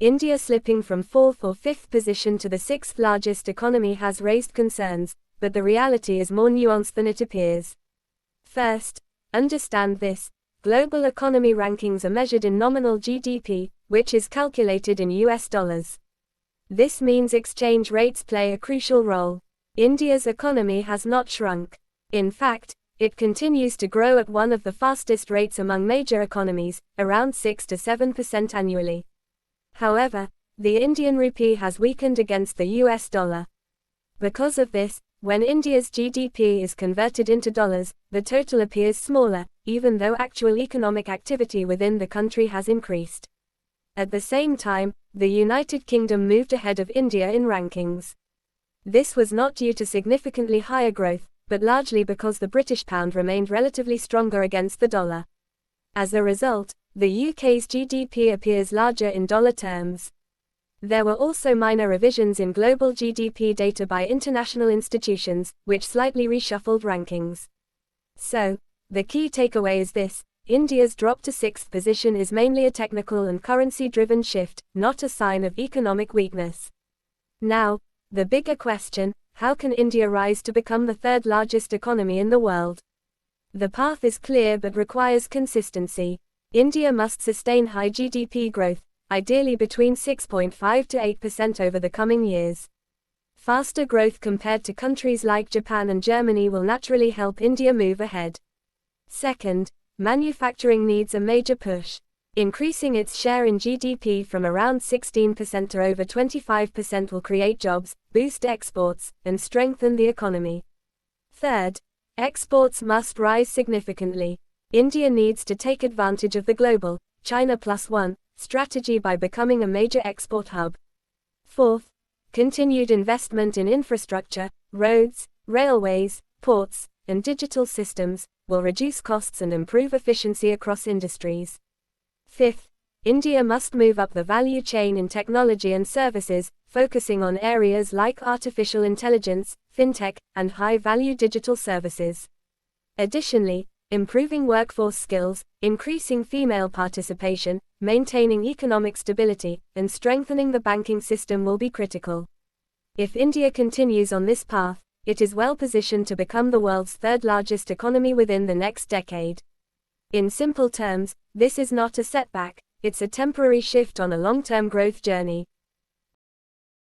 India slipping from 4th or 5th position to the 6th largest economy has raised concerns, but the reality is more nuanced than it appears. First, understand this. Global economy rankings are measured in nominal GDP, which is calculated in US dollars. This means exchange rates play a crucial role. India's economy has not shrunk. In fact, it continues to grow at one of the fastest rates among major economies, around 6 to 7% annually. However, the Indian rupee has weakened against the US dollar. Because of this, when India's GDP is converted into dollars, the total appears smaller, even though actual economic activity within the country has increased. At the same time, the United Kingdom moved ahead of India in rankings. This was not due to significantly higher growth, but largely because the British pound remained relatively stronger against the dollar. As a result, the UK's GDP appears larger in dollar terms. There were also minor revisions in global GDP data by international institutions, which slightly reshuffled rankings. So, the key takeaway is this: India's drop to 6th position is mainly a technical and currency-driven shift, not a sign of economic weakness. Now, the bigger question: how can India rise to become the 3rd largest economy in the world? The path is clear but requires consistency. India must sustain high GDP growth, ideally between 6.5 to 8% over the coming years. Faster growth compared to countries like Japan and Germany will naturally help India move ahead. Second, manufacturing needs a major push. Increasing its share in GDP from around 16% to over 25% will create jobs, boost exports, and strengthen the economy. Third, exports must rise significantly. India needs to take advantage of the global China Plus One strategy by becoming a major export hub. Fourth, continued investment in infrastructure, roads, railways, ports, and digital systems will reduce costs and improve efficiency across industries. Fifth, India must move up the value chain in technology and services, focusing on areas like artificial intelligence, fintech, and high-value digital services. Additionally, improving workforce skills, increasing female participation, maintaining economic stability, and strengthening the banking system will be critical. If India continues on this path, it is well positioned to become the world's 3rd largest economy within the next decade. In simple terms, this is not a setback, it's a temporary shift on a long-term growth journey.